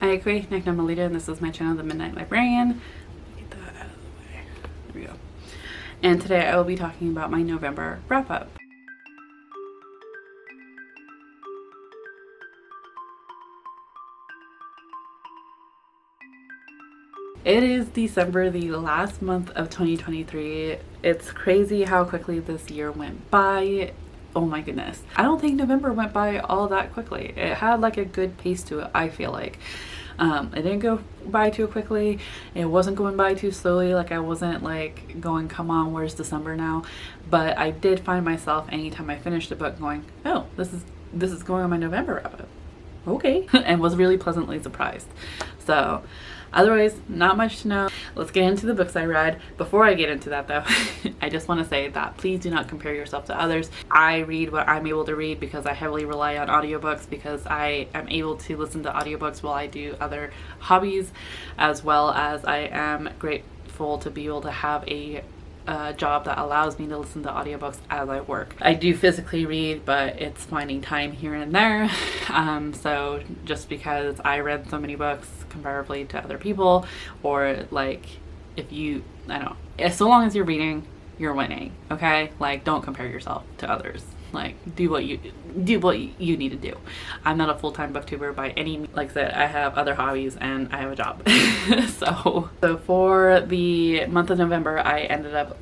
I'm Alita, and this is my channel, The Midnight Librarian. Get that out of the way. There we go. And today I will be talking about my November wrap-up. It is December, the last month of 2023. It's crazy how quickly this year went by. Oh my goodness. I don't think November went by all that quickly. It had like a good pace to it, I feel like. It didn't go by too quickly. It wasn't going by too slowly. Like I wasn't like going, come on, where's December now? But I did find myself anytime I finished a book going, oh, this is going on my November wrap-up. Okay. And was really pleasantly surprised. So otherwise, not much to know. Let's get into the books I read. Before I get into that though, I just want to say that please do not compare yourself to others. I read what I'm able to read because I heavily rely on audiobooks, because I am able to listen to audiobooks while I do other hobbies, as well as I am grateful to be able to have a job that allows me to listen to audiobooks as I work. I do physically read, but it's finding time here and there. So just because I read so many books comparably to other people, or like if you, I don't know, so long as you're reading, you're winning. Okay, like don't compare yourself to others. Like do what you need to do. I'm not a full-time booktuber by any means. Like I said, I have other hobbies and I have a job. so for the month of November, I ended up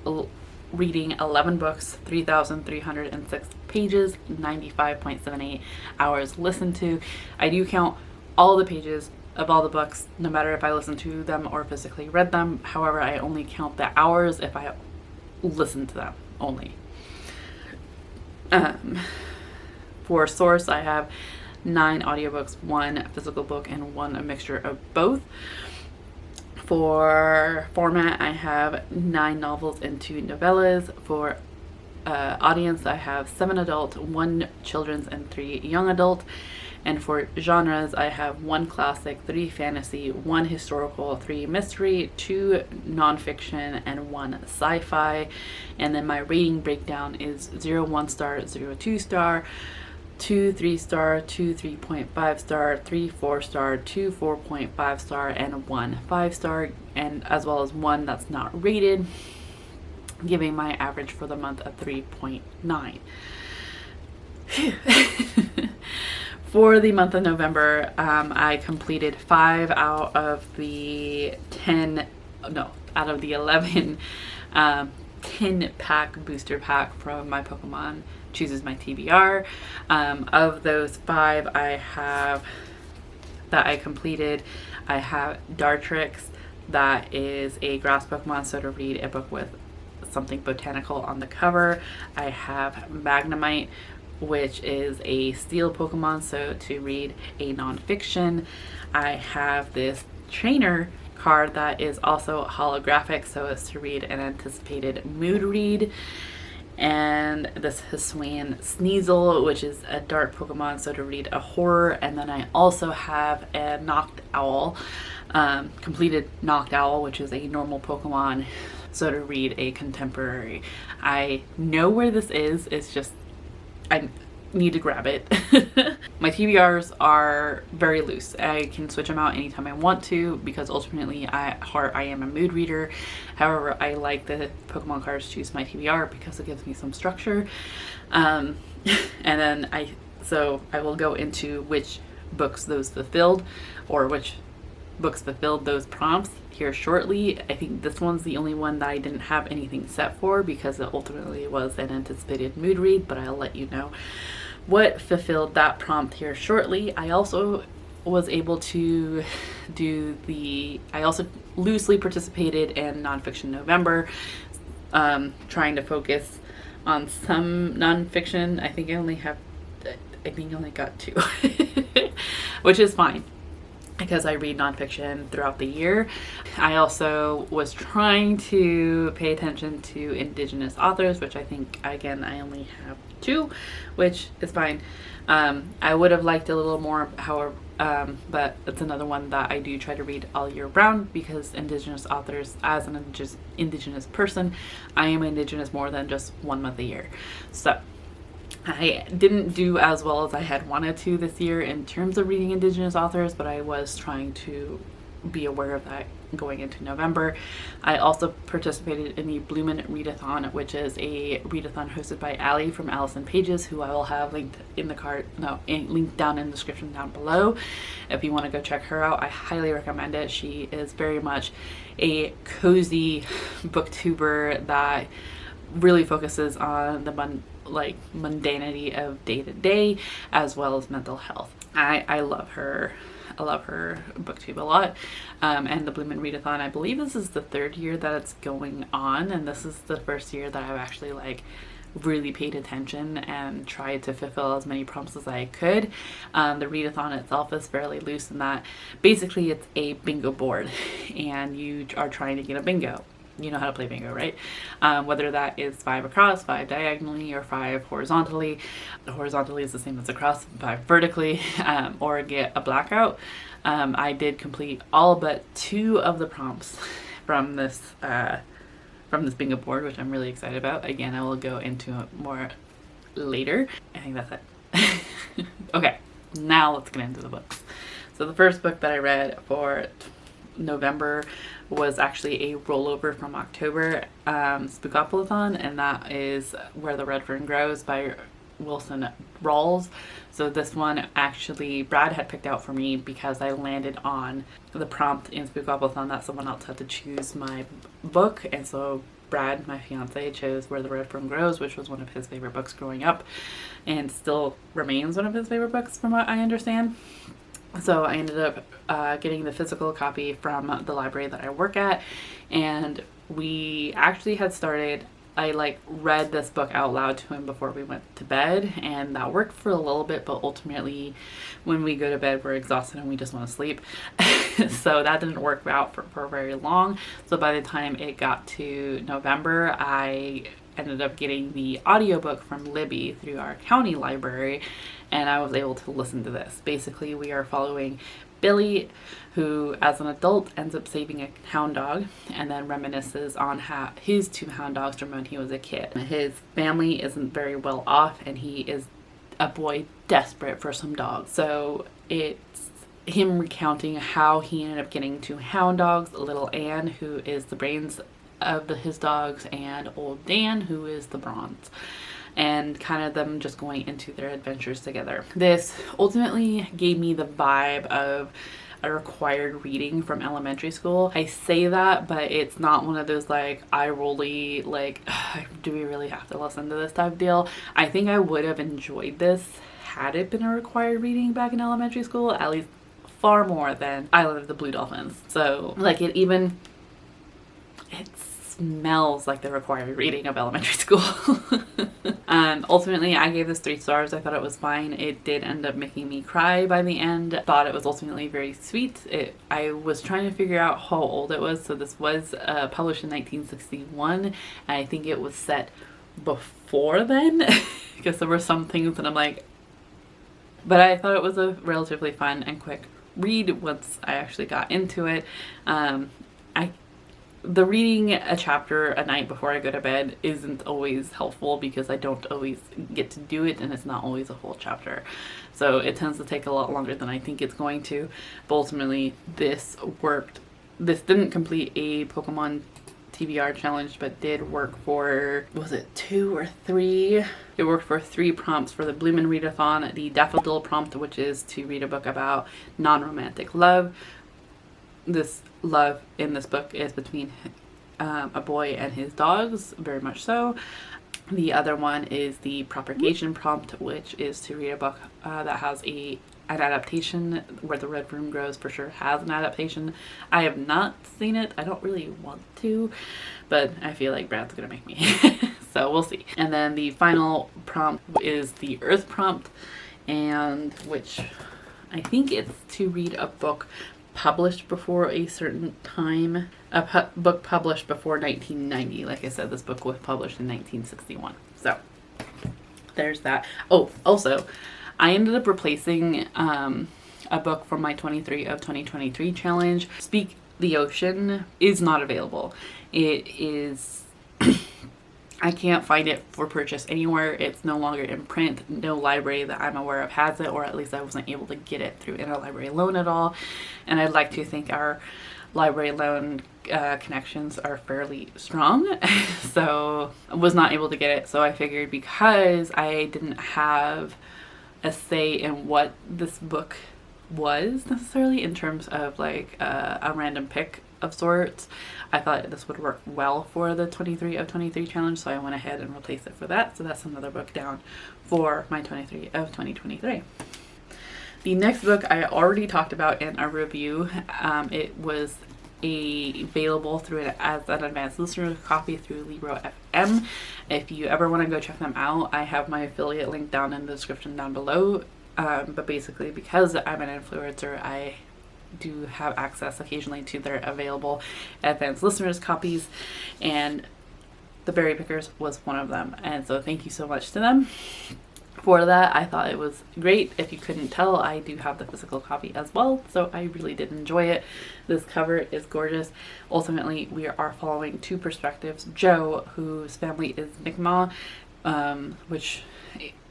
reading 11 books, 3,306 pages, 95.78 hours listened to. I do count all the pages of all the books, no matter if I listened to them or physically read them. However, I only count the hours if I listen to them only. For source, I have 9 audiobooks, 1 physical book, and 1 a mixture of both. For format, I have 9 novels and 2 novellas. For audience, I have 7 adult, 1 children's, and 3 young adult. And for genres, I have 1 classic, 3 fantasy, 1 historical, 3 mystery, 2 nonfiction, and 1 sci-fi. And then my rating breakdown is 0 1 star, 0 2 star, 2 3 star, 2 3.5 star, 3 4 star, 2 4.5 star, and 1 5 star, and as well as 1 that's not rated, giving my average for the month a 3.9. For the month of November, I completed 5 out of the 11 10-pack booster pack from my Pokemon Chooses My TBR. Of those 5 that I completed, I have Dartrix, that is a grass Pokemon, so to read a book with something botanical on the cover. I have Magnemite, which is a steel Pokemon, so to read a nonfiction. I have this trainer card that is also holographic, so as to read an anticipated mood read. And this Hisuian Sneasel, which is a dark Pokemon, so to read a horror. And then I also have a Knocked Owl, completed Knocked Owl, which is a normal Pokemon, so to read a contemporary. I know where this is, it's just I need to grab it. My TBRs are very loose. I can switch them out anytime I want to, because ultimately at heart I am a mood reader. However, I like the Pokemon cards Choose My TBR because it gives me some structure. And then I will go into which books those fulfilled, or which books fulfilled those prompts here shortly. I think this one's the only one that I didn't have anything set for because it ultimately was an anticipated mood read, but I'll let you know what fulfilled that prompt here shortly. I also was able to I also loosely participated in Nonfiction November, trying to focus on some nonfiction. I think I only got 2, which is fine, because I read nonfiction throughout the year. I also was trying to pay attention to Indigenous authors, which I think, again, I only have 2, which is fine. I would have liked a little more, however, but it's another one that I do try to read all year round, because Indigenous authors, as an Indigenous person, I am Indigenous more than just 1 month a year. So I didn't do as well as I had wanted to this year in terms of reading Indigenous authors, but I was trying to be aware of that going into November. I also participated in the Bloomin' Readathon, which is a readathon hosted by Alli from Allison Paiges, who I will have linked in the linked down in the description down below. If you want to go check her out, I highly recommend it. She is very much a cozy booktuber that really focuses on the mundanity of day to day, as well as mental health. I love her. I love her booktube a lot. And the Bloomin' Readathon, I believe this is the 3rd year that it's going on, and this is the first year that I've actually really paid attention and tried to fulfill as many prompts as I could. The readathon itself is fairly loose in that basically it's a bingo board and you are trying to get a bingo. You know how to play bingo, right? Whether that is 5 across, 5 diagonally, or 5 horizontally. Horizontally is the same as across, 5 vertically, or get a blackout. I did complete all but 2 of the prompts from this bingo board, which I'm really excited about. Again, I will go into it more later. I think that's it. Okay, now let's get into the books. So the first book that I read for November was actually a rollover from October, Spookopolython, and that is Where the Red Fern Grows by Wilson Rawls. So this one actually Brad had picked out for me because I landed on the prompt in Spookopolython that someone else had to choose my book, and so Brad, my fiance, chose Where the Red Fern Grows, which was one of his favorite books growing up and still remains one of his favorite books from what I understand. So I ended up getting the physical copy from the library that I work at, and we actually had started, I read this book out loud to him before we went to bed, and that worked for a little bit, but ultimately when we go to bed we're exhausted and we just want to sleep. So that didn't work out for very long. So by the time it got to November, I ended up getting the audiobook from Libby through our county library, and I was able to listen to this. Basically, we are following Billy, who as an adult ends up saving a hound dog and then reminisces on how his 2 hound dogs from when he was a kid. His family isn't very well off, and he is a boy desperate for some dogs. So it's him recounting how he ended up getting 2 hound dogs, little Anne, who is the brains of his dogs, and old Dan, who is the bronze, and kind of them just going into their adventures together. This ultimately gave me the vibe of a required reading from elementary school. I say that, but it's not one of those eye rolly do we really have to listen to this type of deal. I think I would have enjoyed this had it been a required reading back in elementary school, at least far more than Island of the Blue Dolphins. So it smells like the required reading of elementary school. Ultimately, I gave this 3 stars. I thought it was fine. It did end up making me cry by the end. Thought it was ultimately very sweet. I was trying to figure out how old it was. So this was published in 1961. And I think it was set before then, because there were some things that I'm like, but I thought it was a relatively fun and quick read once I actually got into it. The reading a chapter a night before I go to bed isn't always helpful because I don't always get to do it, and it's not always a full chapter. So it tends to take a lot longer than I think it's going to. But ultimately, this worked. This didn't complete a Pokemon TBR challenge, but did work for, was it 2 or 3? It worked for 3 prompts for the Bloomin' Readathon. The Daffodil prompt, which is to read a book about non-romantic love. This love in this book is between a boy and his dogs, very much so. The other one is the propagation prompt, which is to read a book that has an adaptation. Where the Red Fern Grows for sure has an adaptation. I have not seen it. I don't really want to, but I feel like Brad's gonna make me. So we'll see. And then the final prompt is the Earth prompt, and which I think it's to read a book published before a certain time, book published before 1990. Like I said, this book was published in 1961. So there's that. Oh, also, I ended up replacing a book from my 23 of 2023 challenge. Speak the Ocean is not available. It is I can't find it for purchase anywhere. It's no longer in print. No library that I'm aware of has it, or at least I wasn't able to get it through interlibrary loan at all. And I'd like to think our library loan connections are fairly strong. So I was not able to get it. So I figured, because I didn't have a say in what this book was necessarily in terms of like a random pick of sorts, I thought this would work well for the 23 of 23 challenge, so I went ahead and replaced it for that. So that's another book down for my 23 of 2023. The next book I already talked about in a review. It was available through it as an advanced listener copy through Libro FM. If you ever want to go check them out, I have my affiliate link down in the description down below. But basically, because I'm an influencer, I do have access occasionally to their available advanced listeners copies, and the Berry Pickers was one of them. And so thank you so much to them for that. I thought it was great. If you couldn't tell, I do have the physical copy as well, so I really did enjoy it. This cover is gorgeous. Ultimately, we are following two perspectives. Joe, whose family is Mi'kmaq, which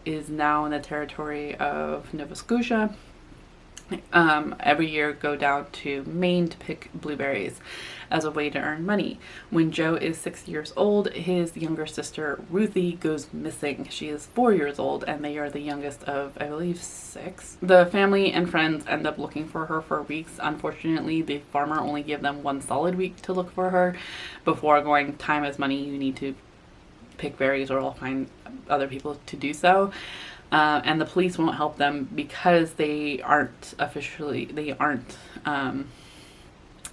is now in the territory of Nova Scotia, every year go down to Maine to pick blueberries as a way to earn money. When Joe is 6 years old, his younger sister Ruthie goes missing. She is 4 years old, and they are the youngest of, I believe, 6. The family and friends end up looking for her for weeks. Unfortunately, the farmer only gave them one solid week to look for her before going, time is money, you need to pick berries or I'll find other people to do so. And the police won't help them because they aren't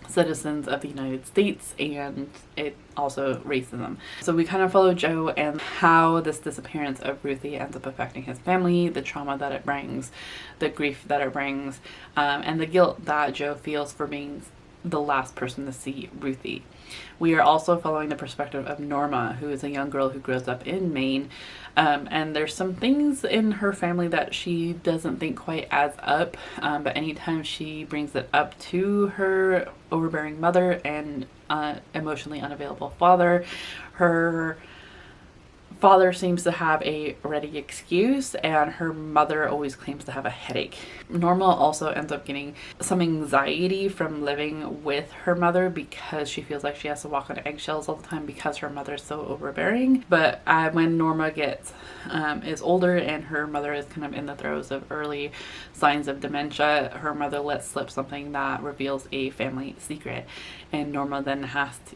citizens of the United States, and it also racism. So we kind of follow Joe and how this disappearance of Ruthie ends up affecting his family, the trauma that it brings, the grief that it brings, and the guilt that Joe feels for being the last person to see Ruthie. We are also following the perspective of Norma, who is a young girl who grows up in Maine, and there's some things in her family that she doesn't think quite adds up, but anytime she brings it up to her overbearing mother and emotionally unavailable father, her father seems to have a ready excuse, and her mother always claims to have a headache. Norma also ends up getting some anxiety from living with her mother because she feels like she has to walk on eggshells all the time because her mother is so overbearing. But when Norma is older and her mother is kind of in the throes of early signs of dementia, her mother lets slip something that reveals a family secret, and Norma then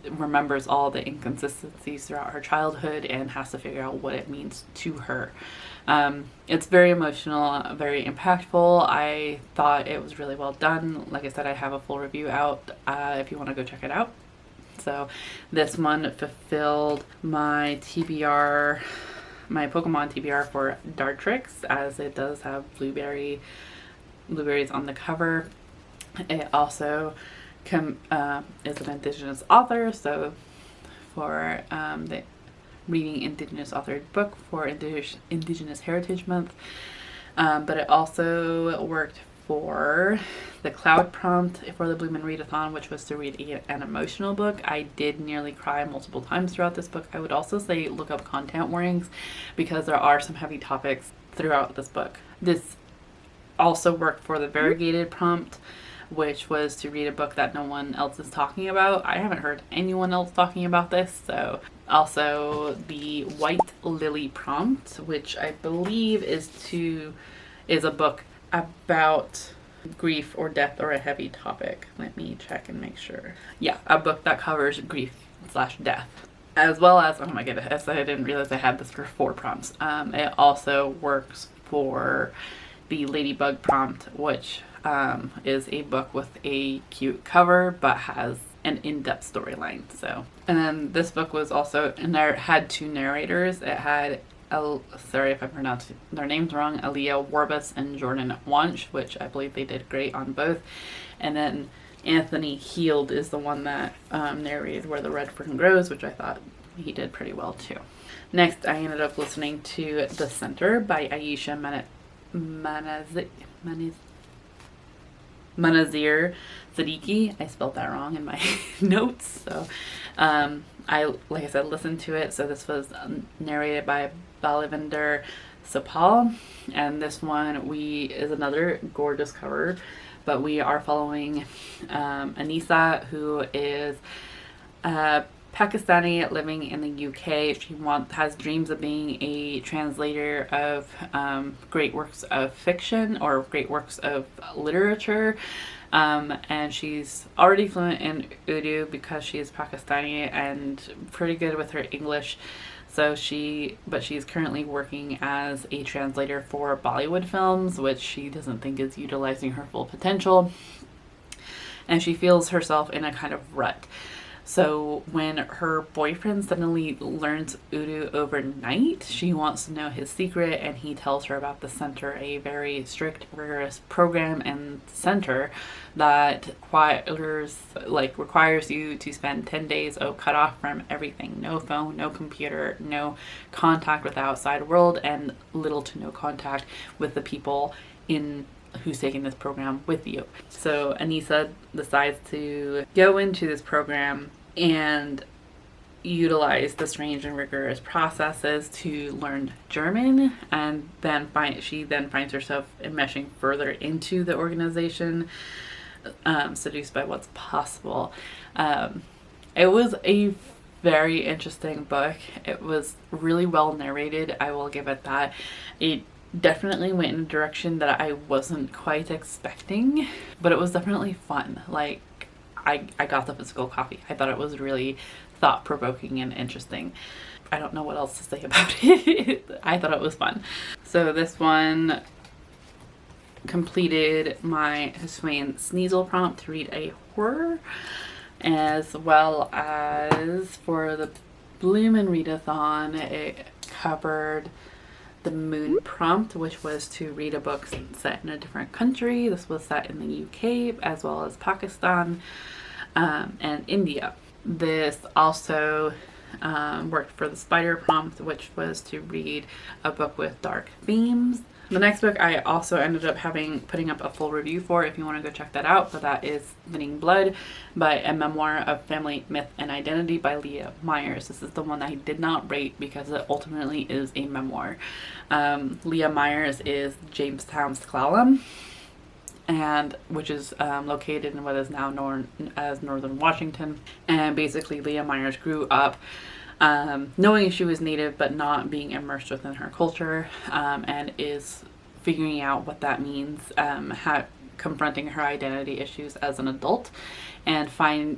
remembers all the inconsistencies throughout her childhood and has to figure out what it means to her. It's very emotional, very impactful. I thought it was really well done. Like I said, I have a full review out if you want to go check it out. So this one fulfilled my TBR, my Pokemon TBR for Dartrix, as it does have blueberries on the cover. It also is an Indigenous author, so for the reading Indigenous authored book for Indigenous Heritage Month. But it also worked for the cloud prompt for the Bloom and Readathon, which was to read an emotional book. I did nearly cry multiple times throughout this book. I would also say look up content warnings because there are some heavy topics throughout this book. This also worked for the variegated prompt, which was to read a book that no one else is talking about. I haven't heard anyone else talking about this. So also the White Lily prompt, which I believe is a book about grief or death or a heavy topic. Let me check and make sure. Yeah, a book that covers grief/death. As well as, oh my goodness, I didn't realize I had this for 4 prompts. It also works for the Ladybug prompt, which is a book with a cute cover but has an in-depth storyline. So, and then this book was also, and there had 2 narrators. It had sorry if I pronounced their names wrong, Aaliyah Warbus and Jordan Wanch, which I believe they did great on both. And then Anthony Heald is the one that narrated Where the Red Fern Grows, which I thought he did pretty well too. Next, I ended up listening to The Center by Aisha Manazir Siddiqui. I spelled that wrong in my notes. So like I said, listened to it. So this was narrated by Balavinder Sopal, and this one is another gorgeous cover, but we are following Anisa, who is Pakistani living in the UK. She has dreams of being a translator of great works of fiction or great works of literature. And she's already fluent in Urdu because she is Pakistani and pretty good with her English. So she's currently working as a translator for Bollywood films, which she doesn't think is utilizing her full potential. And she feels herself in a kind of rut. So when her boyfriend suddenly learns Urdu overnight, she wants to know his secret, and he tells her about the center, a very strict, rigorous program and center that requires you to spend 10 days cut off from everything. No phone, no computer, no contact with the outside world, and little to no contact with the people who's taking this program with you. So Anisa decides to go into this program and utilize the strange and rigorous processes to learn German, and then she finds herself enmeshing further into the organization, seduced by what's possible. It was a very interesting book. It was really well narrated, I will give it that. It definitely went in a direction that I wasn't quite expecting, but it was definitely fun. Like, I got the physical copy. I thought it was really thought-provoking and interesting. I don't know what else to say about it. I thought it was fun. So this one completed my Hussein Sneasel prompt to read a horror, as well as for the Bloom and Readathon, it covered the Moon prompt, which was to read a book set in a different country. This was set in the UK, as well as Pakistan and India. This also worked for the Spider prompt, which was to read a book with dark themes. The next book I also ended up putting up a full review for, if you want to go check that out, but that is Thinning Blood, by A Memoir of Family, Myth, and Identity by Leah Myers. This is the one that I did not rate because it ultimately is a memoir. Leah Myers is Jamestown Sklallam, which is located in what is now known as Northern Washington. And basically Leah Myers grew up knowing she was Native but not being immersed within her culture, and is figuring out what that means, confronting her identity issues as an adult, and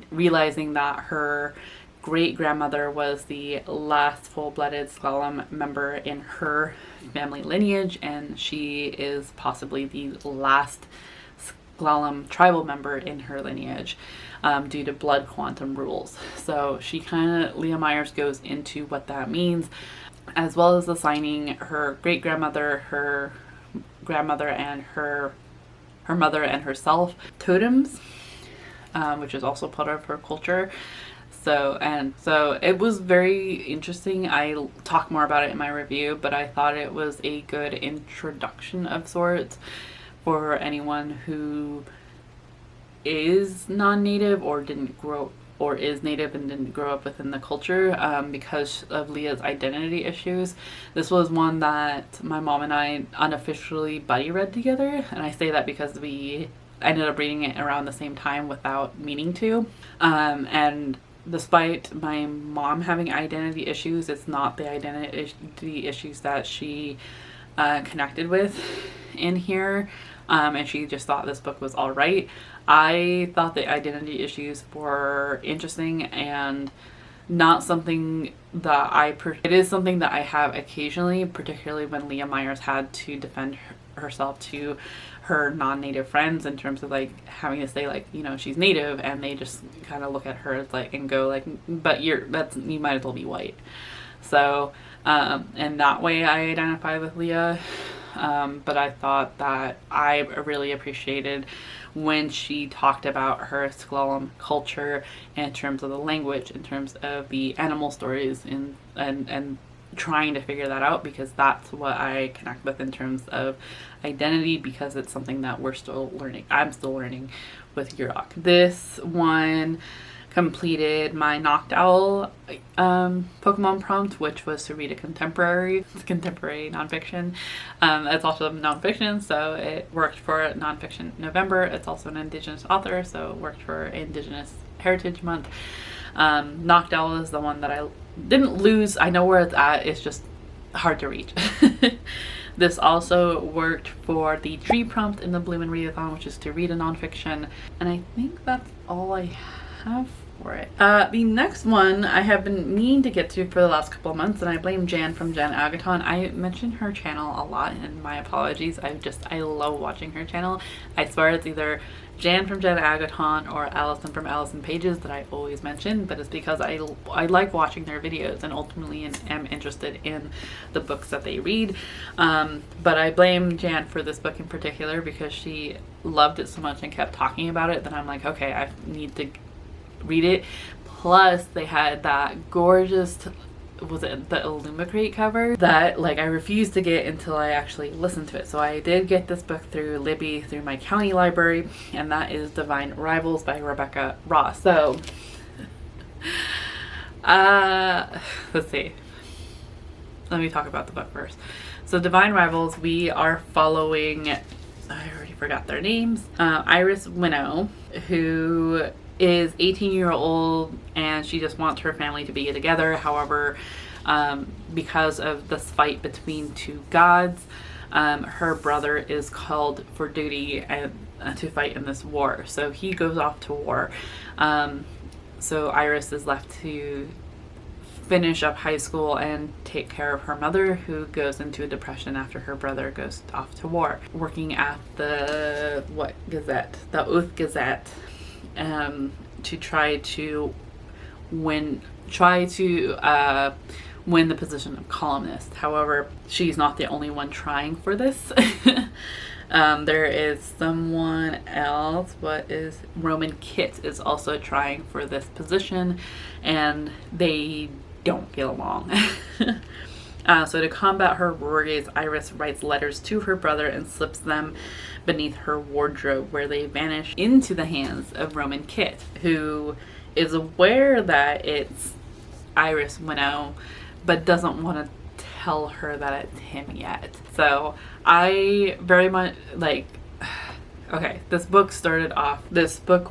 realizing that her great-grandmother was the last full-blooded Sklallam member in her family lineage, and she is possibly the last Sklallam tribal member in her lineage, due to blood quantum rules. So Leah Myers goes into what that means, as well as assigning her great-grandmother, her grandmother, and her mother and herself totems, which is also part of her culture. So it was very interesting. I talk more about it in my review, but I thought it was a good introduction of sorts for anyone who is non-native or is native and didn't grow up within the culture, because of Leah's identity issues. This was one that my mom and I unofficially buddy read together, and I say that because we ended up reading it around the same time without meaning to, and despite my mom having identity issues, it's not the identity issues that she connected with in here, and she just thought this book was all right. I thought the identity issues were interesting and not something that it is something that I have occasionally, particularly when Leah Myers had to defend herself to her non-native friends in terms of like having to say like, you know, she's native, and they just kind of look at her like and go like, but you might as well be white. So in that way I identify with Leah, but I thought that I really appreciated when she talked about her Sklallam culture in terms of the language, in terms of the animal stories, and trying to figure that out, because that's what I connect with in terms of identity, because it's something that we're still learning. I'm still learning with Yurok. This one completed my Knocked Owl Pokemon prompt, which was to read a contemporary nonfiction. It's also nonfiction, so it worked for Nonfiction November. It's also an Indigenous author, so it worked for Indigenous Heritage Month. Knocked Owl is the one that I didn't lose. I know where it's at. It's just hard to reach. This also worked for the tree prompt in the Bloom and Readathon, which is to read a nonfiction. And I think that's all I have for it. The next one I have been meaning to get to for the last couple of months, and I blame Jan from Jan Agaton. I mentioned her channel a lot, and my apologies. I love watching her channel. I swear it's either Jan from Jan Agaton or Allison from Allison Paiges that I always mention, but it's because I like watching their videos and ultimately am interested in the books that they read. But I blame Jan for this book in particular because she loved it so much and kept talking about it that I'm like, okay, I need to read it. Plus they had that gorgeous, was it the Illumicrate cover that like I refused to get until I actually listened to it. So I did get this book through Libby through my county library, and that is Divine Rivals by Rebecca Ross. So let's see, let me talk about the book first. So Divine Rivals, we are following, I already forgot their names, Iris Winnow, who is 18-year-old and she just wants her family to be together. However, because of this fight between two gods, her brother is called for duty and to fight in this war. So he goes off to war. So Iris is left to finish up high school and take care of her mother, who goes into a depression after her brother goes off to war. Working at the the Oath Gazette, to try to win the position of columnist. However, she's not the only one trying for this. There is someone else. Roman Kit is also trying for this position, and they don't get along. So to combat her worries, Iris writes letters to her brother and slips them beneath her wardrobe, where they vanish into the hands of Roman Kit, who is aware that it's Iris Winnow, but doesn't want to tell her that it's him yet. So I very much okay, this book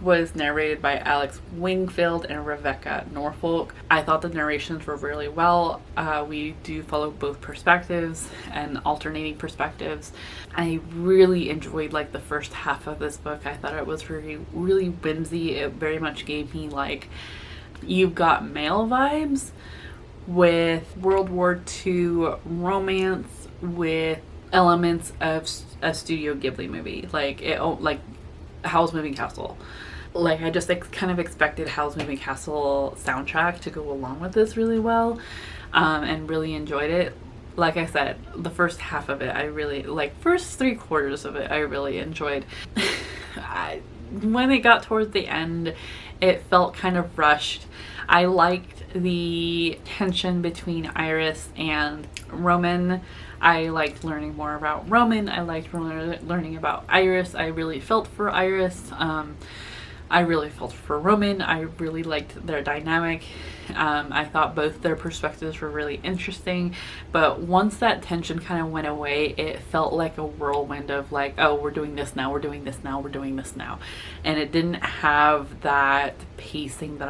was narrated by Alex Wingfield and Rebecca Norfolk. I thought the narrations were really well. We do follow both perspectives and alternating perspectives. I really enjoyed the first half of this book. I thought it was really whimsy. It very much gave me You've Got Mail vibes with World War II romance with elements of a Studio Ghibli movie, like Howl's Moving Castle. I just kind of expected Howl's Moving Castle soundtrack to go along with this really well, and really enjoyed it. Like I said, the first half of it, I really first 3/4 of it, I really enjoyed. When it got towards the end, it felt kind of rushed. I liked the tension between Iris and Roman. I liked learning more about Roman. I liked learning about Iris. I really felt for Iris. I really felt for Roman. I really liked their dynamic. I thought both their perspectives were really interesting. But once that tension kind of went away, it felt like a whirlwind of oh, we're doing this now, we're doing this now, we're doing this now. And it didn't have that pacing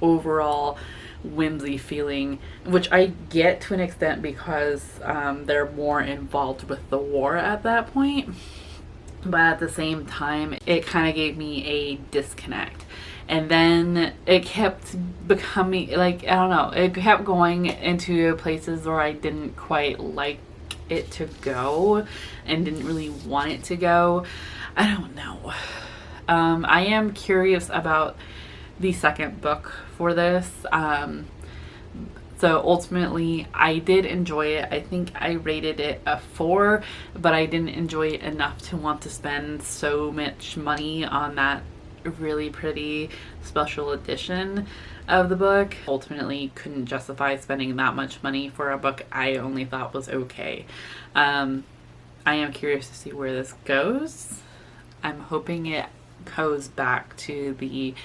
overall whimsy feeling, which I get to an extent because they're more involved with the war at that point. But at the same time, it kind of gave me a disconnect. And then it kept becoming, I don't know, it kept going into places where I didn't quite like it to go and didn't really want it to go. I don't know. I am curious about the second book for this. So ultimately, I did enjoy it. I think I rated it a 4, but I didn't enjoy it enough to want to spend so much money on that really pretty special edition of the book. Ultimately, couldn't justify spending that much money for a book I only thought was okay. I am curious to see where this goes. I'm hoping it goes back to the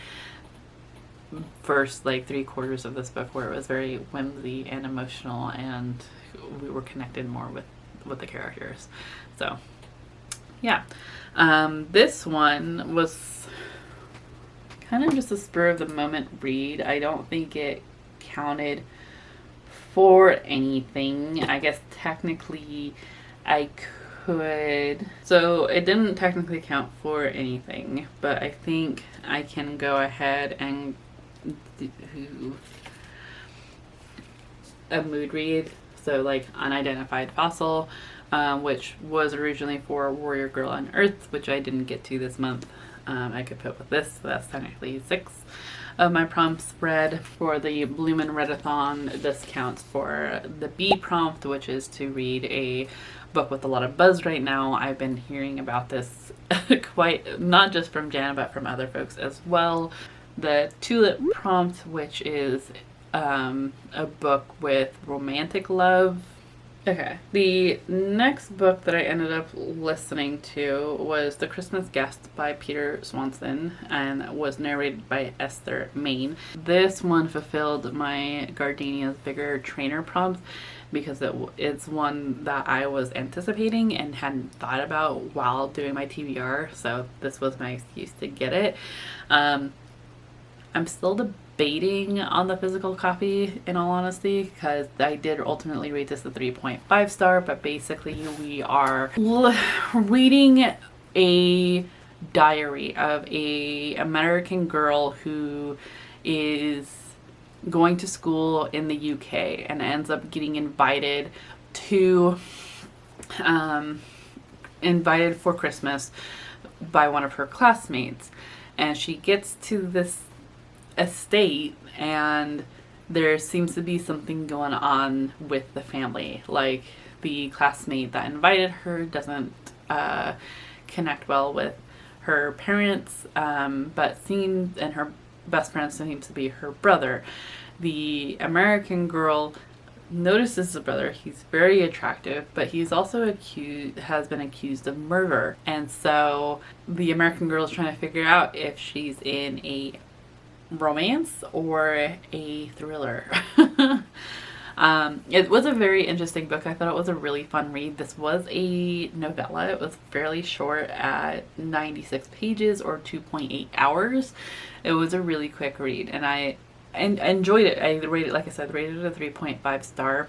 first like 3/4 of this book where it was very whimsy and emotional and we were connected more with the characters. So yeah, this one was kind of just a spur of the moment read. I don't think it counted for anything. I guess technically I could, so it didn't technically count for anything, but I think I can go ahead and do a mood read. So like Unidentified Fossil, which was originally for Warrior Girl on Earth, which I didn't get to this month. I could put with this, so that's technically 6 of my prompts read. For the Bloomin' Readathon, this counts for the B prompt, which is to read a book with a lot of buzz right now. I've been hearing about this quite, not just from Jana, but from other folks as well. The Tulip prompt, which is a book with romantic love. Okay, the next book that I ended up listening to was The Christmas Guest by Peter Swanson and was narrated by Esther Main. This one fulfilled my Gardenia's Bigger Trainer prompt because it's one that I was anticipating and hadn't thought about while doing my TBR, so this was my excuse to get it. I'm still debating on the physical copy, in all honesty, because I did ultimately rate this a 3.5 star, but basically we are reading a diary of a American girl who is going to school in the UK and ends up getting invited for Christmas by one of her classmates, and she gets to this estate and there seems to be something going on with the family. Like the classmate that invited her doesn't connect well with her parents, but her best friend seems to be her brother. The American girl notices the brother. He's very attractive, but he's also has been accused of murder, and so the American girl is trying to figure out if she's in a romance or a thriller. It was a very interesting book. I thought it was a really fun read. This was a novella. It was fairly short at 96 pages or 2.8 hours. It was a really quick read and I enjoyed it. I rated, like I said, rated it a 3.5 star.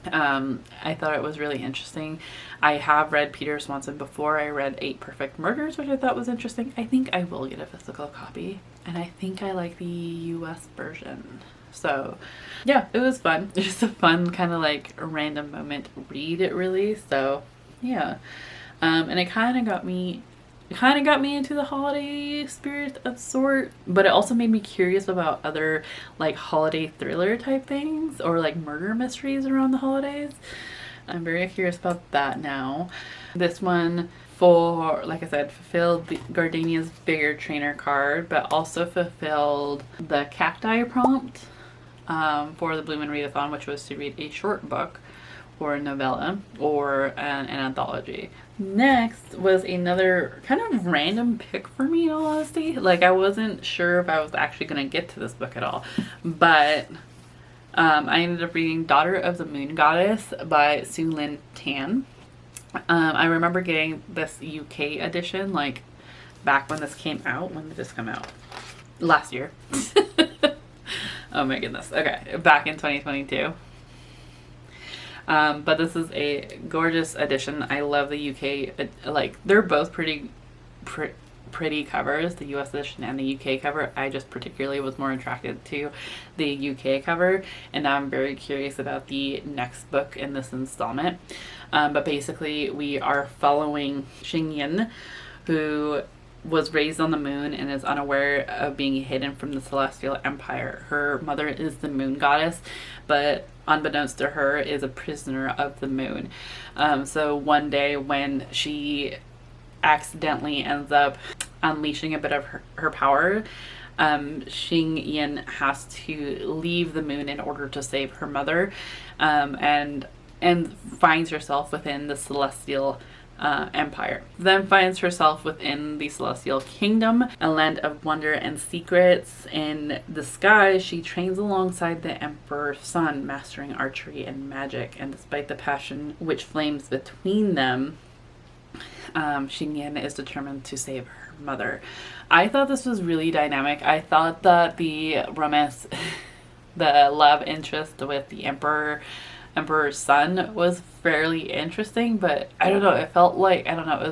I thought it was really interesting. I have read Peter Swanson before. I read 8 Perfect Murders, which I thought was interesting. I think I will get a physical copy, and I think I like the US version. So yeah, it was fun. It's just a fun kind of like random moment read, it really. So yeah, and it kind of got me into the holiday spirit of sort, but it also made me curious about other like holiday thriller type things or like murder mysteries around the holidays. I'm very curious about that now. This one, for like I said, fulfilled the Gardenia's Bigger Trainer card, but also fulfilled the Cacti prompt for the Bloomin' Readathon, which was to read a short book or a novella or an anthology. Next was another kind of random pick for me, in all honesty. Like, I wasn't sure if I was actually going to get to this book at all, but I ended up reading Daughter of the Moon Goddess by Sue Lynn Tan. I remember getting this UK edition, like, back when this came out. When did this come out? Last year. Oh my goodness. Okay, back in 2022. But this is a gorgeous edition. I love the UK, like, they're both pretty covers, the US edition and the UK cover. I just particularly was more attracted to the UK cover, and now I'm very curious about the next book in this installment. But basically we are following Xing Yin, who was raised on the moon and is unaware of being hidden from the Celestial Empire. Her mother is the moon goddess, but unbeknownst to her is a prisoner of the moon. So one day when she accidentally ends up unleashing a bit of her power, Xing Yin has to leave the moon in order to save her mother. And and finds herself within the celestial empire. Then finds herself within the celestial kingdom, a land of wonder and secrets. In disguise, she trains alongside the emperor's son, mastering archery and magic. And despite the passion which flames between them, Xingyan is determined to save her mother. I thought this was really dynamic. I thought that the romance, the love interest with the emperor's son was fairly interesting, but I don't know, it felt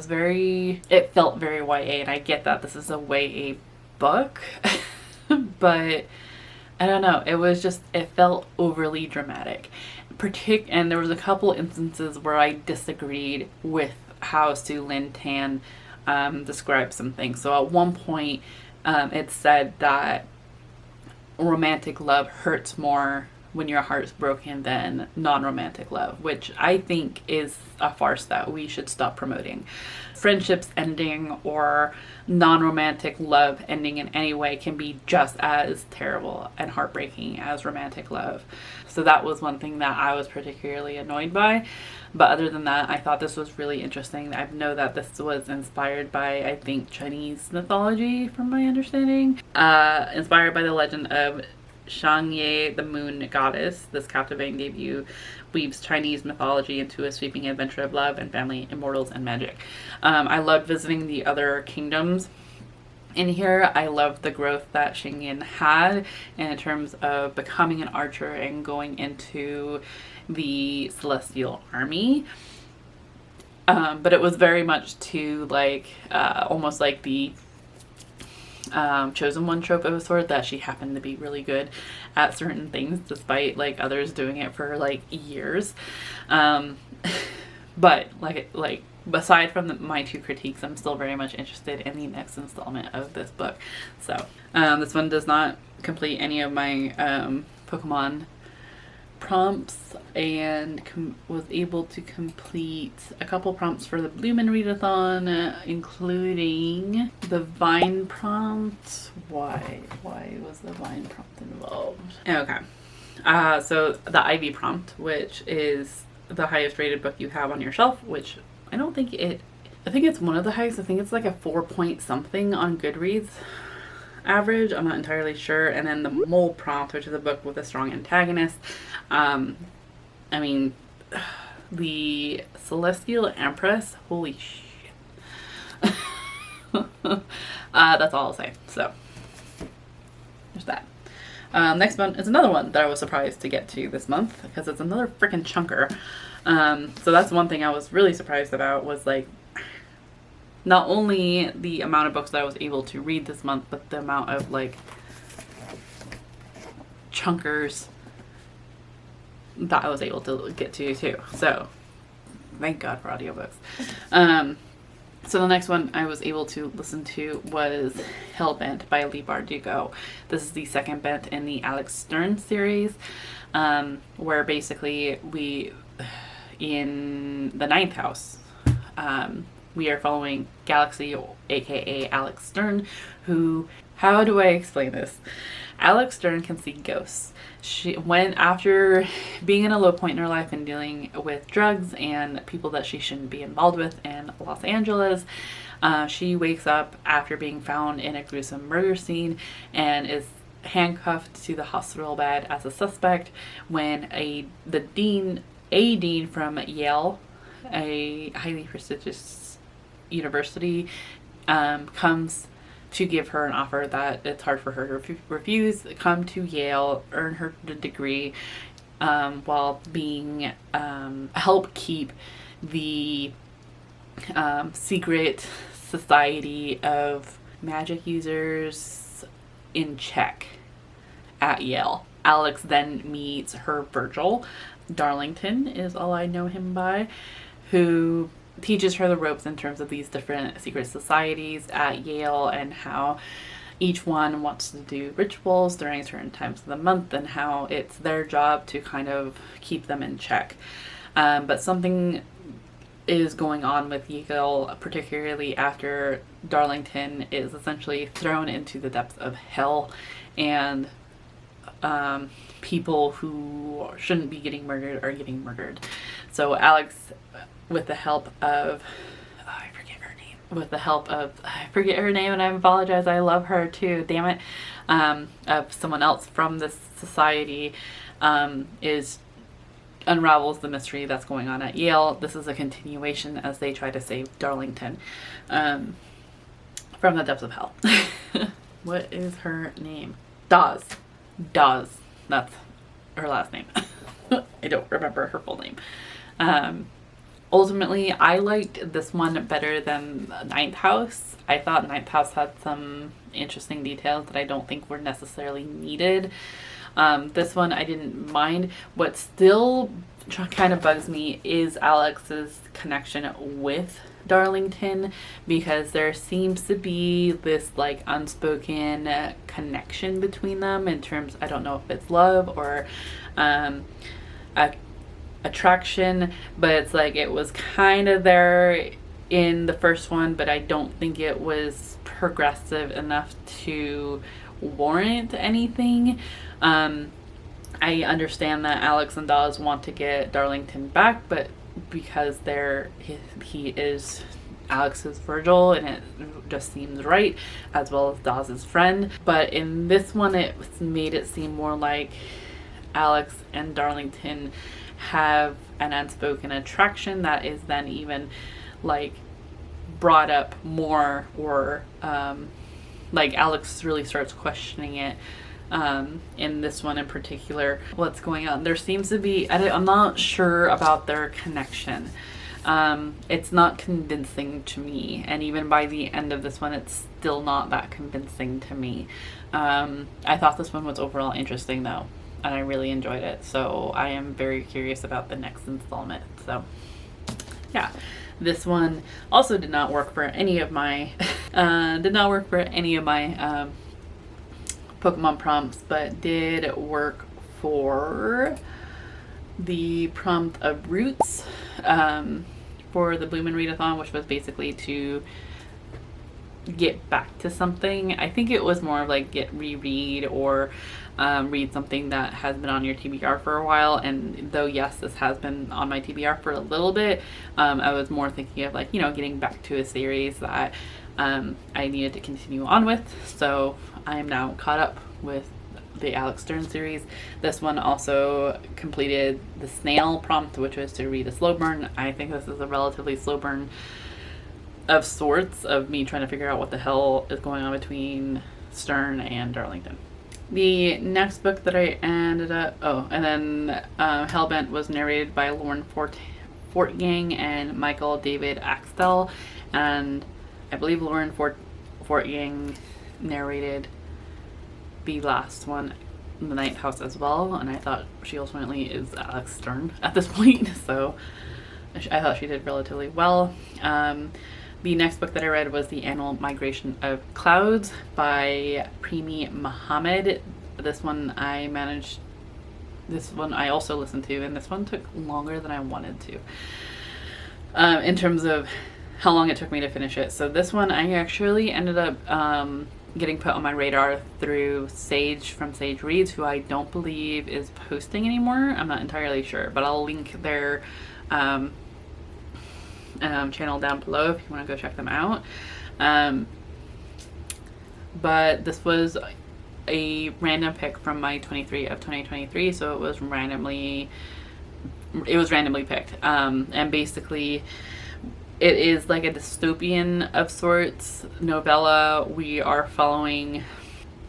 very YA, and I get that this is a YA book, but I don't know, it felt overly dramatic. And there was a couple instances where I disagreed with how Su Lin Tan described some things. So at one point, it said that romantic love hurts more when your heart's broken than non-romantic love, which I think is a farce that we should stop promoting. Friendships ending or non-romantic love ending in any way can be just as terrible and heartbreaking as romantic love. So that was one thing that I was particularly annoyed by. But other than that, I thought this was really interesting. I know that this was inspired by, I think, Chinese mythology, from my understanding. Inspired by the legend of Shangye, the moon goddess. This captivating debut weaves Chinese mythology into a sweeping adventure of love and family, immortals, and magic. I loved visiting the other kingdoms in here. I loved the growth that Xingyan had in terms of becoming an archer and going into the celestial army. But it was very much to almost like the chosen one trope of a sort, that she happened to be really good at certain things despite others doing it for years. But aside from my two critiques, I'm still very much interested in the next installment of this book. So this one does not complete any of my Pokemon prompts, and was able to complete a couple prompts for the Bloomin' Readathon, including the Vine prompt. Why was the Vine prompt involved? Okay. So the Ivy prompt, which is the highest rated book you have on your shelf, which I think it's one of the highest. I think it's a 4 point something on Goodreads average. I'm not entirely sure. And then the Mole prompt, which is a book with a strong antagonist. The Celestial Empress, holy shit. That's all I'll say. So there's that. Next one is another one that I was surprised to get to this month, because it's another freaking chunker. So that's one thing I was really surprised about, was not only the amount of books that I was able to read this month, but the amount of chunkers that I was able to get to too. So thank God for audiobooks. So the next one I was able to listen to was Hellbent by Leigh Bardugo. This is the second bent in the Alex Stern series, where basically we, in the ninth house, we are following Galaxy, aka Alex Stern, who, how do I explain this? Alex Stern can see ghosts. After being in a low point in her life and dealing with drugs and people that she shouldn't be involved with in Los Angeles, she wakes up after being found in a gruesome murder scene and is handcuffed to the hospital bed as a suspect when a dean from Yale, a highly prestigious university, comes to give her an offer that it's hard for her to refuse. Come to Yale, earn her degree, while being help keep the secret society of magic users in check at Yale. Alex then meets her Virgil. Darlington is all I know him by, who teaches her the ropes in terms of these different secret societies at Yale, and how each one wants to do rituals during certain times of the month, and how it's their job to kind of keep them in check. But something is going on with Yale, particularly after Darlington is essentially thrown into the depths of hell, and people who shouldn't be getting murdered are getting murdered. So Alex, with the help of I forget her name, and I apologize, I love her too, damn it, of someone else from this society, unravels the mystery that's going on at Yale. This is a continuation as they try to save Darlington from the depths of hell. What is her name? Dawes. That's her last name. I don't remember her full name. Ultimately, I liked this one better than Ninth House. I thought Ninth House had some interesting details that I don't think were necessarily needed. This one I didn't mind. What still kind of bugs me is Alex's connection with Darlington, because there seems to be this like unspoken connection between them in terms, I don't know if it's love or attraction, but it's like it was kind of there in the first one, but I don't think it was progressive enough to warrant anything. I understand that Alex and Dawes want to get Darlington back, but because he is Alex's Virgil, and it just seems right, as well as Dawes' friend. But in this one, it made it seem more like Alex and Darlington have an unspoken attraction that is then even like brought up more, or like Alex really starts questioning it. In this one in particular, what's going on. There seems to be, I'm not sure about their connection. It's not convincing to me, and even by the end of this one, it's still not that convincing to me. I thought this one was overall interesting though, and I really enjoyed it, so I am very curious about the next installment. So yeah, this one also did not work for any of my Pokemon prompts, but did work for the prompt of Roots for the Bloom and Readathon, which was basically to get back to something. I think it was more of like reread or read something that has been on your TBR for a while. And though yes, this has been on my TBR for a little bit, I was more thinking of like, getting back to a series that I needed to continue on with. So I am now caught up with the Alex Stern series. This one also completed the snail prompt, which was to read a slow burn. I think this is a relatively slow burn of sorts, of me trying to figure out what the hell is going on between Stern and Darlington. The next book that I ended up, Hellbent was narrated by Lauren Fortgang and Michael David Axtell, and I believe Lauren Fortgang narrated the last one, The Ninth House, as well, and I thought she ultimately is Alex Stern at this point, so I thought she did relatively well. The next book that I read was The Annual Migration of Clouds by Premi Muhammad. This one I also listened to, and this one took longer than I wanted to, in terms of how long it took me to finish it. So this one I actually ended up getting put on my radar through Sage from Sage Reads, who I don't believe is posting anymore. I'm not entirely sure, but I'll link their channel down below if you want to go check them out. But this was a random pick from my 23 of 2023, so it was randomly picked, and basically it is like a dystopian of sorts novella. We are following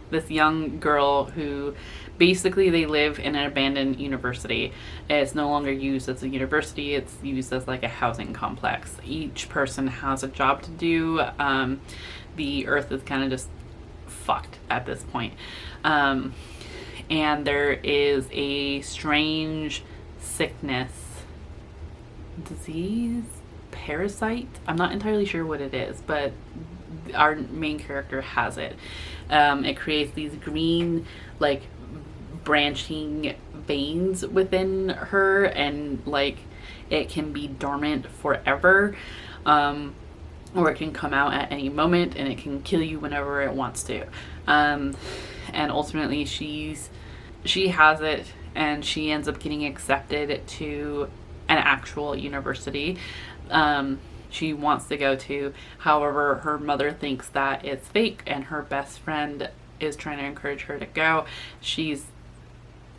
this young girl who basically they live in an abandoned university. It's no longer used as a university, it's used as like a housing complex. Each person has a job to do. The earth is kind of just fucked at this point. And there is a strange sickness, disease, parasite, I'm not entirely sure what it is, but our main character has it. It creates these green like branching veins within her, and like it can be dormant forever, or it can come out at any moment, and it can kill you whenever it wants to. And ultimately she's she has it, and she ends up getting accepted to an actual university she wants to go to. However, her mother thinks that it's fake, and her best friend is trying to encourage her to go. She's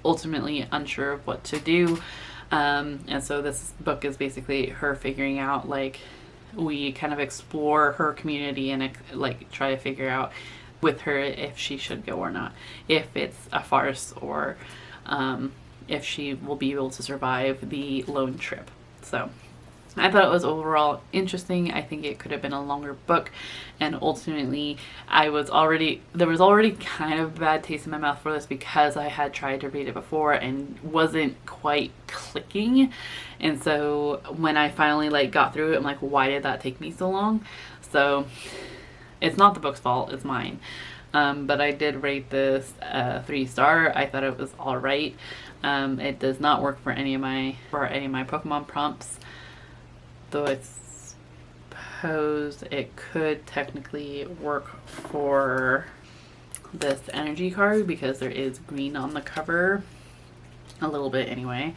ultimately unsure of what to do. And so this book is basically her figuring out, like, we kind of explore her community and like try to figure out with her if she should go or not, if it's a farce, or if she will be able to survive the lone trip. So I thought it was overall interesting. I think it could have been a longer book, and ultimately there was already kind of a bad taste in my mouth for this because I had tried to read it before and wasn't quite clicking. And so when I finally like got through it, I'm like, why did that take me so long? So it's not the book's fault, it's mine. But I did rate this 3-star. I thought it was all right. It does not work for any of my Pokemon prompts, though I suppose it could technically work for this energy card because there is green on the cover, a little bit anyway.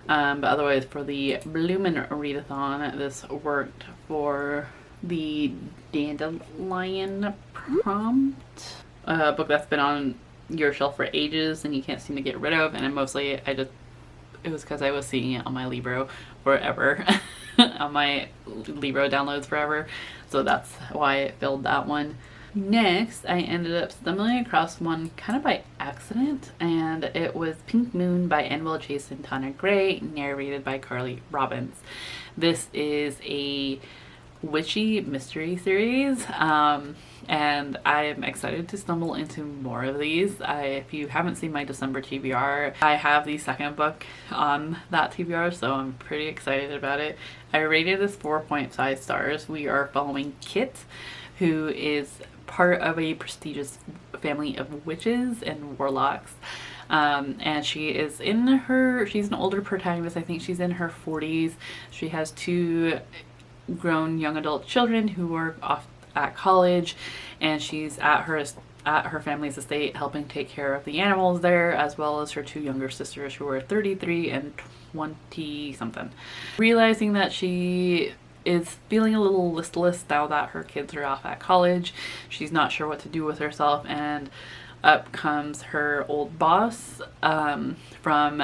But otherwise, for the Bloomin' Readathon, this worked for the Dandelion prompt, a book that's been on your shelf for ages and you can't seem to get rid of. And mostly it was because I was seeing it on my Libro forever. On my Libro downloads forever, so that's why it filled that one. Next, I ended up stumbling across one kind of by accident, and it was Pink Moon by Annabelle Chase and Tana Gray, narrated by Carly Robbins. This is a witchy mystery series, and I'm excited to stumble into more of these. If you haven't seen my December TBR, I have the second book on that TBR, so I'm pretty excited about it. I rated this 4.5 stars. We are following Kit, who is part of a prestigious family of witches and warlocks. And she's an older protagonist. I think she's in her 40s. She has 2 grown young adult children who are off at college, and she's at her family's estate helping take care of the animals there, as well as her 2 younger sisters who are 33 and 20 something. Realizing that she is feeling a little listless now that her kids are off at college, she's not sure what to do with herself, and up comes her old boss from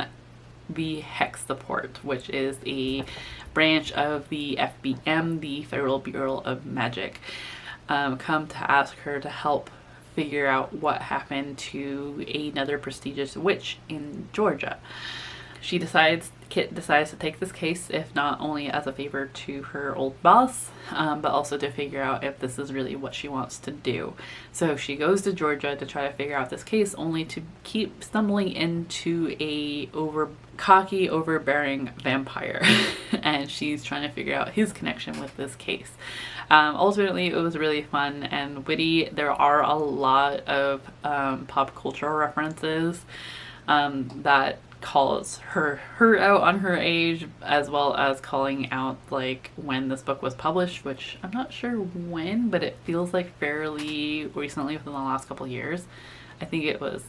the Hex Support, which is a branch of the FBM, the Federal Bureau of Magic, come to ask her to help figure out what happened to another prestigious witch in Georgia. Kit decides to take this case, if not only as a favor to her old boss, but also to figure out if this is really what she wants to do. So she goes to Georgia to try to figure out this case, only to keep stumbling into a cocky, overbearing vampire. And she's trying to figure out his connection with this case. Ultimately, it was really fun and witty. There are a lot of pop culture references that calls her out on her age, as well as calling out like when this book was published, which I'm not sure when, but it feels like fairly recently, within the last couple of years. I think it was,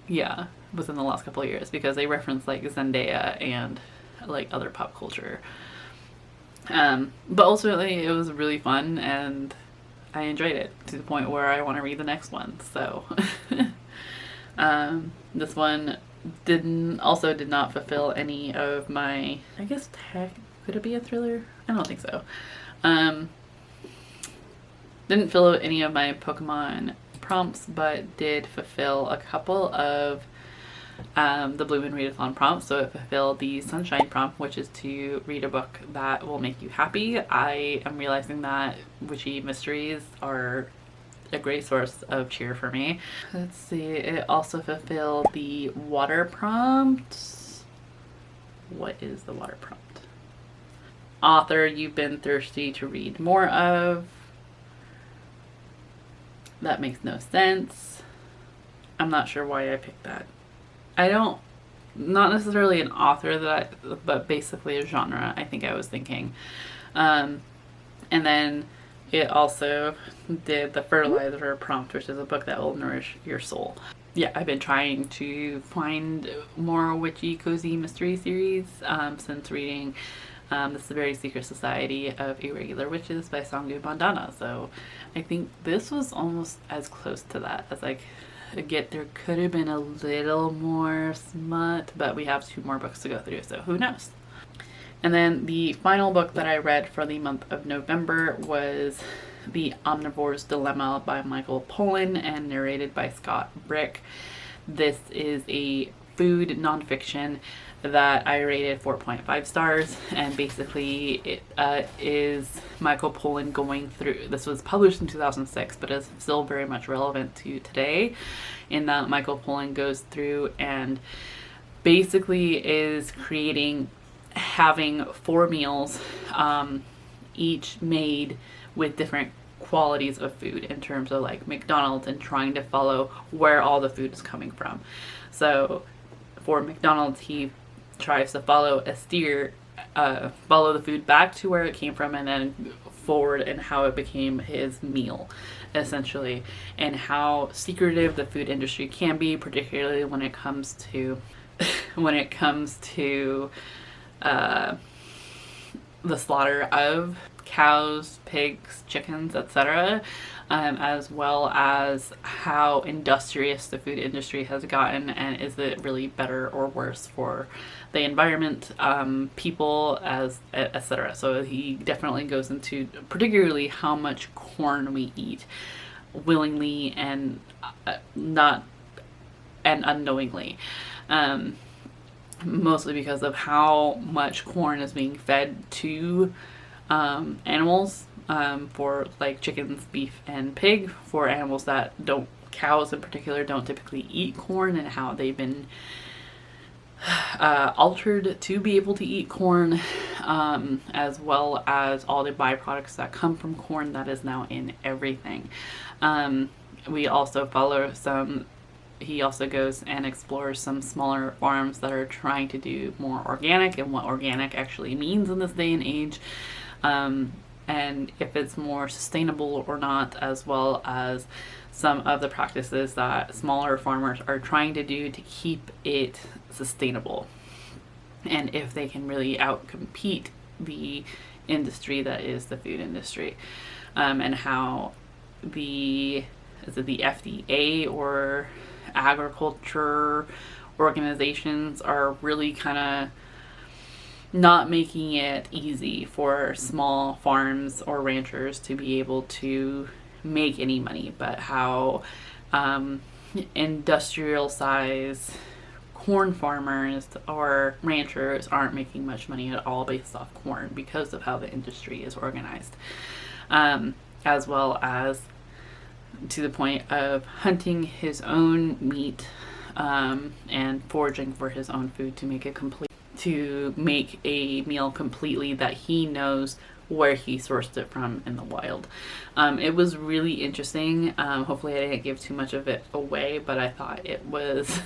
yeah, within the last couple of years, because they reference like Zendaya and like other pop culture. But ultimately it was really fun and I enjoyed it to the point where I want to read the next one. So this one did not fulfill any of my, I guess, could it be a thriller? I don't think so. Didn't fill out any of my Pokemon prompts, but did fulfill a couple of the Bloomin' Readathon prompts. So it fulfilled the Sunshine prompt, which is to read a book that will make you happy. I am realizing that witchy mysteries are a great source of cheer for me. Let's see, it also fulfilled the water prompt. What is the water prompt? Author you've been thirsty to read more of. That makes no sense. I'm not sure why I picked that. Not necessarily an author but basically a genre, I think I was thinking. And then it also did the Fertilizer prompt, which is a book that will nourish your soul. yeah, I've been trying to find more witchy, cozy mystery series since reading This is a Very Secret Society of Irregular Witches by Sangu Bandana. So I think this was almost as close to that as I could get. There could have been a little more smut, but we have 2 more books to go through, so who knows. And then the final book that I read for the month of November was The Omnivores Dilemma by Michael Pollan and narrated by Scott Brick. This is a food nonfiction that I rated 4.5 stars, and basically it is Michael Pollan going through, this was published in 2006 but is still very much relevant to today, in that Michael Pollan goes through and basically is having 4 meals, each made with different qualities of food in terms of like McDonald's, and trying to follow where all the food is coming from. So for McDonald's, he tries to follow follow the food back to where it came from, and then forward and how it became his meal, essentially, and how secretive the food industry can be, particularly when it comes to the slaughter of cows, pigs, chickens, etc., as well as how industrious the food industry has gotten, and is it really better or worse for the environment, people, etc. So he definitely goes into particularly how much corn we eat willingly and unknowingly. Mostly because of how much corn is being fed to animals, for like chickens, beef, and pig, for animals that cows in particular, don't typically eat corn, and how they've been altered to be able to eat corn, as well as all the byproducts that come from corn that is now in everything. We also follow he also goes and explores some smaller farms that are trying to do more organic, and what organic actually means in this day and age, and if it's more sustainable or not, as well as some of the practices that smaller farmers are trying to do to keep it sustainable, and if they can really outcompete the industry that is the food industry, and how the FDA or agriculture organizations are really kind of not making it easy for small farms or ranchers to be able to make any money, but how industrial size corn farmers or ranchers aren't making much money at all based off corn because of how the industry is organized, as well as to the point of hunting his own meat, and foraging for his own food to make a meal completely that he knows where he sourced it from in the wild. It was really interesting. Hopefully I didn't give too much of it away, but I thought it was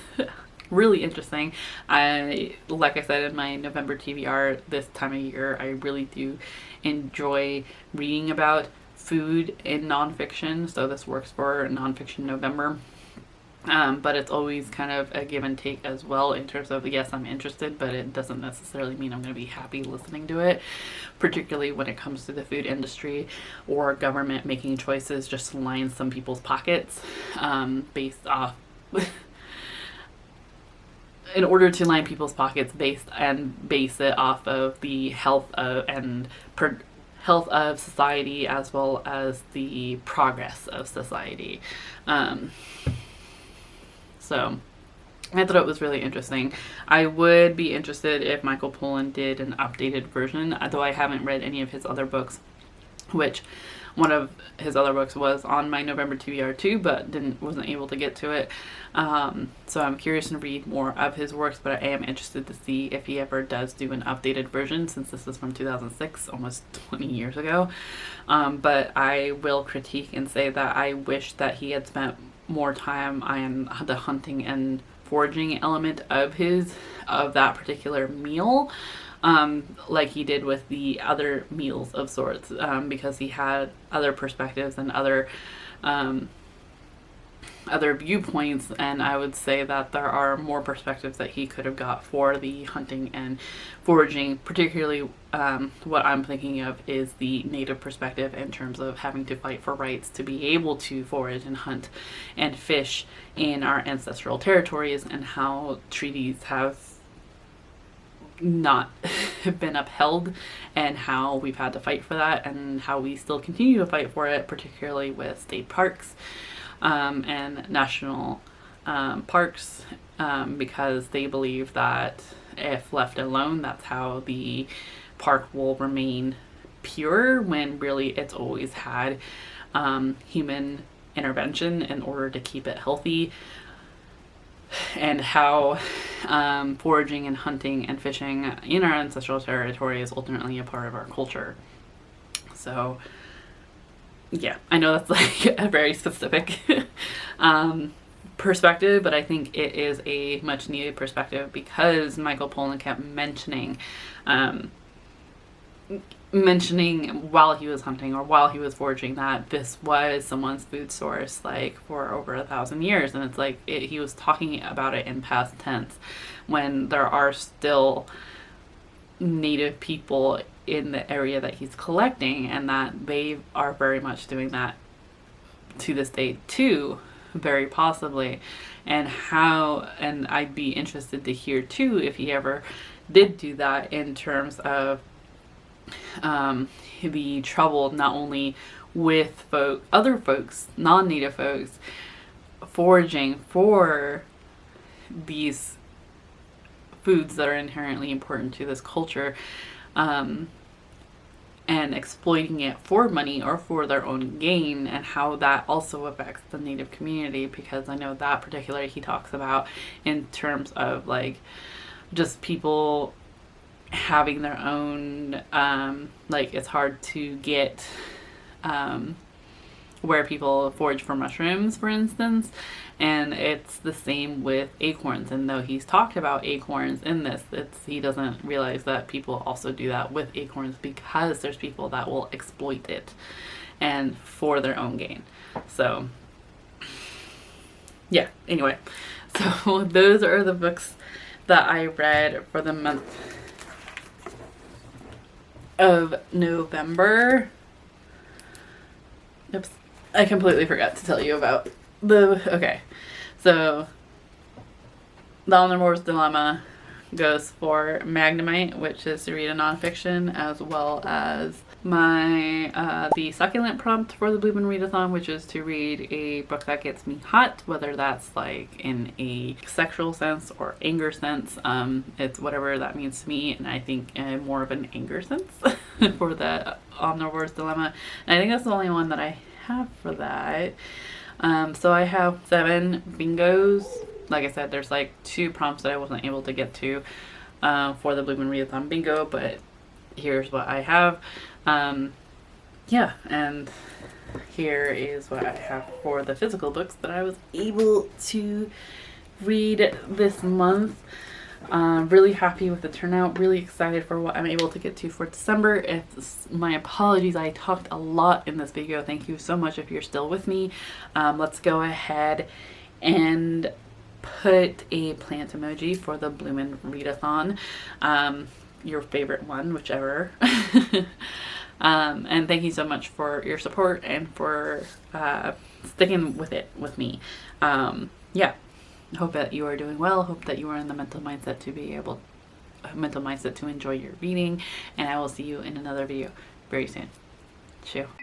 really interesting. Like I said in my November TBR, this time of year, I really do enjoy reading about food in nonfiction, so this works for nonfiction November. But it's always kind of a give and take as well, in terms of, yes, I'm interested, but it doesn't necessarily mean I'm going to be happy listening to it, particularly when it comes to the food industry or government making choices just to line some people's pockets, based off in order to line people's pockets base it off of the health of society, as well as the progress of society. So I thought it was really interesting. I would be interested if Michael Pollan did an updated version, though I haven't read any of his other books, which one of his other books was on my November TBR too, but wasn't able to get to it. So I'm curious to read more of his works, but I am interested to see if he ever does do an updated version, since this is from 2006, almost 20 years ago. But I will critique and say that I wish that he had spent more time on the hunting and foraging element of that particular meal, like he did with the other meals of sorts, because he had other perspectives and other other viewpoints, and I would say that there are more perspectives that he could have got for the hunting and foraging. Particularly what I'm thinking of is the native perspective in terms of having to fight for rights to be able to forage and hunt and fish in our ancestral territories, and how treaties have not been upheld, and how we've had to fight for that, and how we still continue to fight for it, particularly with state parks and national parks, because they believe that if left alone, that's how the park will remain pure, when really it's always had human intervention in order to keep it healthy. And how foraging and hunting and fishing in our ancestral territory is ultimately a part of our culture. So yeah, I know that's like a very specific perspective, but I think it is a much needed perspective, because Michael Pollan kept mentioning while he was hunting or while he was foraging that this was someone's food source like for over 1,000 years. And it's like he was talking about it in past tense, when there are still native people in the area that he's collecting, and that they are very much doing that to this day too, very possibly. And I'd be interested to hear too if he ever did do that, in terms of the trouble not only with other folks, non-native folks, foraging for these foods that are inherently important to this culture, and exploiting it for money or for their own gain, and how that also affects the native community. Because I know that particularly he talks about in terms of like just people having their own like it's hard to get where people forage for mushrooms, for instance, and it's the same with acorns. And though he's talked about acorns in this, he doesn't realize that people also do that with acorns, because there's people that will exploit it and for their own gain. So yeah, anyway, so those are the books that I read for the month of November. Oops, I completely forgot to tell you about okay, so the Omnivores Dilemma goes for Magnemite, which is to read a nonfiction, as well as my the succulent prompt for the Blue Moon Readathon, which is to read a book that gets me hot, whether that's like in a sexual sense or anger sense. It's whatever that means to me, and I think more of an anger sense for the Omnivores Dilemma. And I think that's the only one that I have for that. So I have 7 bingos. Like I said, there's like 2 prompts that I wasn't able to get to for the Blue Moon Readathon bingo, but here's what I have. Yeah, and here is what I have for the physical books that I was able to read this month. Really happy with the turnout, really excited for what I'm able to get to for December. My apologies, I talked a lot in this video. Thank you so much if you're still with me. Let's go ahead and put a plant emoji for the Blue Moon Readathon, your favorite one, whichever. And thank you so much for your support and for sticking with it with me. Yeah, hope that you are doing well. Hope that you are in the mental mindset to enjoy your reading, and I will see you in another video very soon. Ciao.